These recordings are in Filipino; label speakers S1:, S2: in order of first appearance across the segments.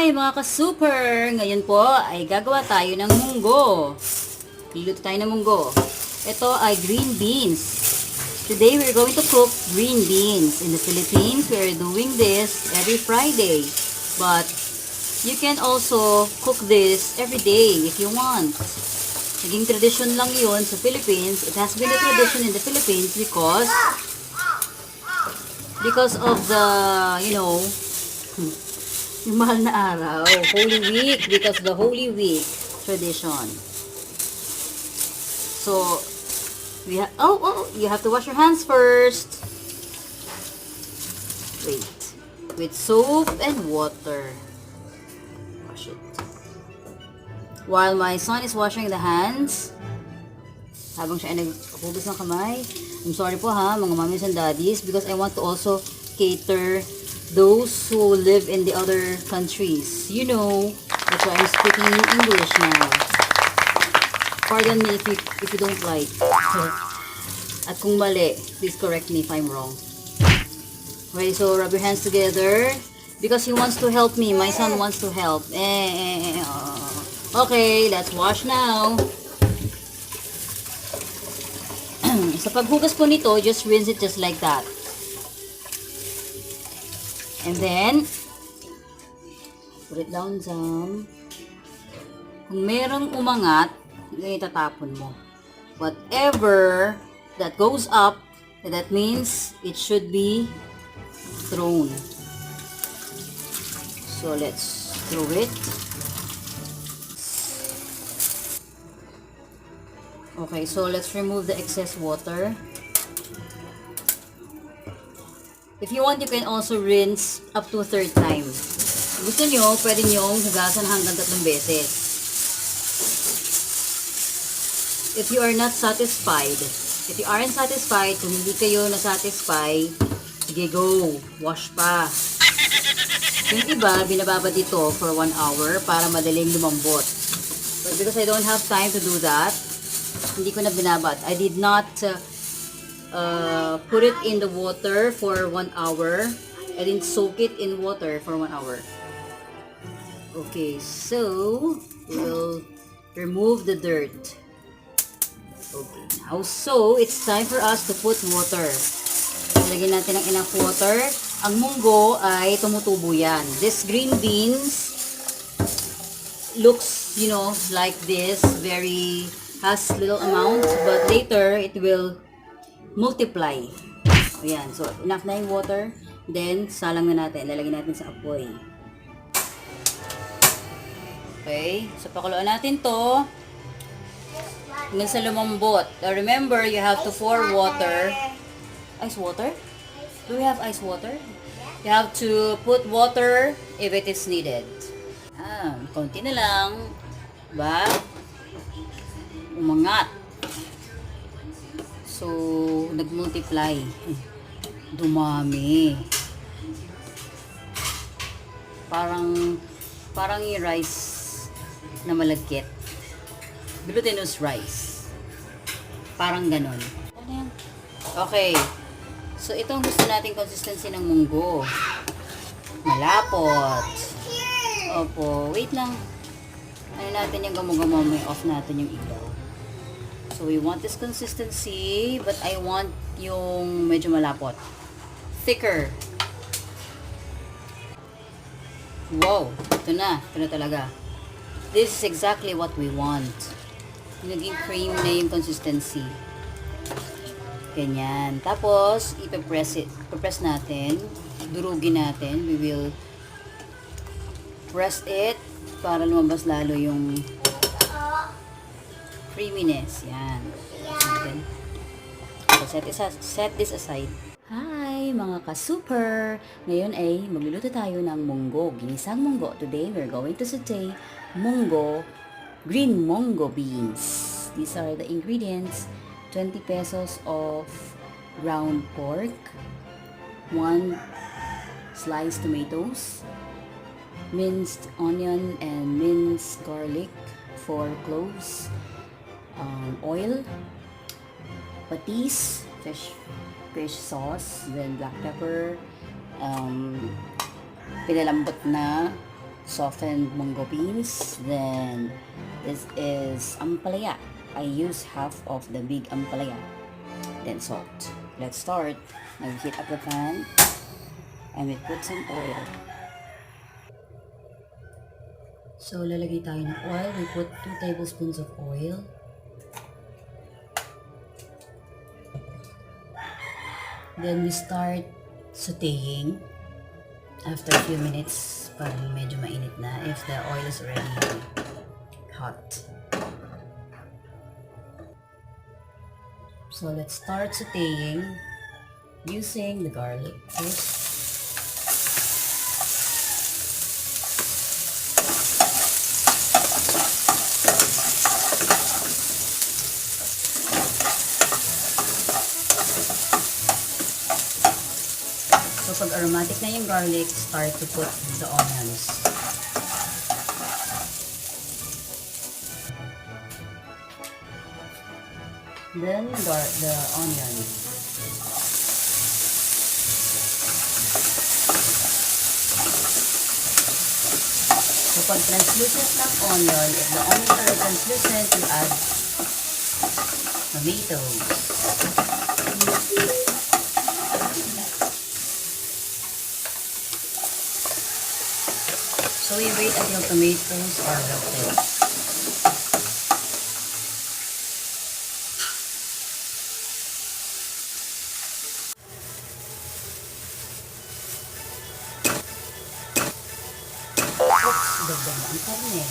S1: Hi mga ka-super! Ngayon po ay gagawa tayo ng munggo. Luluto tayo ng munggo. Ito ay green beans. Today we're going to cook green beans. In the Philippines, we're doing this every Friday. But you can also cook this every day if you want. Naging tradition lang yun sa Philippines. It has been a tradition in the Philippines because of the, yung mahal na araw, Holy Week, because the Holy Week tradition. So, you have to wash your hands first. Wait. With soap and water. Wash it. While my son is washing the hands, habang siya ay naghugas ng kamay, I'm sorry po ha, mga mommies and daddies, because I want to also cater those who live in the other countries. You know, that's why I'm speaking in English now. Pardon me if you don't like. At kung mali, please correct me if I'm wrong. Okay, so rub your hands together because he wants to help me. My son wants to help. Okay, let's wash now. Sa paghugas po nito, just rinse it just like that. And then, put it down some. Kung merong umangat, itatapon mo. Whatever that goes up, that means it should be thrown. So, let's throw it. Okay, so let's remove the excess water. If you want, you can also rinse up to a third time. Gusto nyo, pwede nyo hugasan hanggang 3 beses. If you are not satisfied, if you aren't satisfied, kung hindi kayo na-satisfy, sige go, wash pa. Yung iba, binababa dito for 1 hour para madaling lumambot. But because I don't have time to do that, hindi ko na binabad. I did not put it in the water for 1 hour. I didn't soak it in water for 1 hour. Okay, so we'll remove the dirt. Okay, now so it's time for us to put water. Lagyan natin ng enough water. Ang munggo ay tumutubo yan. This green beans looks, like this, has little amount, but later it will multiply. Ayan, so enough na yung water. Then, salang na natin. Lalagyan natin sa apoy. Okay, so pakuluan natin to hanggang sa lumambot. Remember, you have to pour water. Ice water? Do we have ice water? You have to put water if it is needed. Konti na lang. Ba? Umangat. So, nag-multiply. Dumami. Parang yung rice na malagkit. Glutinous rice. Parang ganon. Ano yan? Okay. So, ito ang gusto nating consistency ng munggo. Malapot. Opo. Wait lang. Ano natin yung gamo-gamo, may off natin yung ilaw. So, we want this consistency, but I want yung medyo malapot. Thicker. Wow! Ito na. Ito na talaga. This is exactly what we want. Naging cream na yung consistency. Ganyan. Tapos, ipapress it. Ipapress natin. Durugin natin. We will press it para lumabas lalo yung creaminess. Yan. So, set this aside. Hi, mga ka-super! Ngayon ay magluluto tayo ng munggo. Ginisang munggo. Today, we're going to saute munggo, green munggo beans. These are the ingredients. 20 pesos of ground pork, 1 sliced tomatoes, minced onion and minced garlic, 4 cloves, oil, patis, fish sauce, then black pepper, pinalambot na softened munggo beans. Then this is ampalaya. I use half of the big ampalaya. Then salt. Let's start. Now we heat up the pan and we put some oil. So lalagay tayo ng oil. We put 2 tablespoons of oil. Then we start sauteing after a few minutes pag medyo mainit na, if the oil is already hot. So let's start sauteing using the garlic first. So pag aromatic na yung garlic, start to put the onions. Then the onion. So pag translucent ng onion, if the onions are translucent, you add tomatoes. So we wait until tomatoes are melted. Oops, dagdag na ang karne.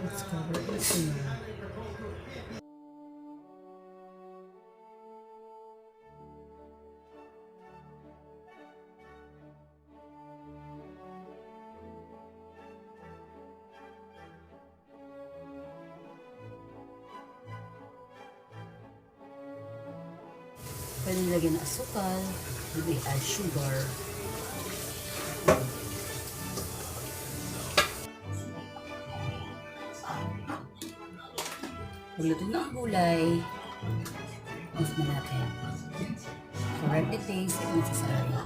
S1: Let's cover it soon. Pwede lagyan ng asukal, we add sugar. Pagluto na ang gulay, off na natin. Correct the taste if necessary.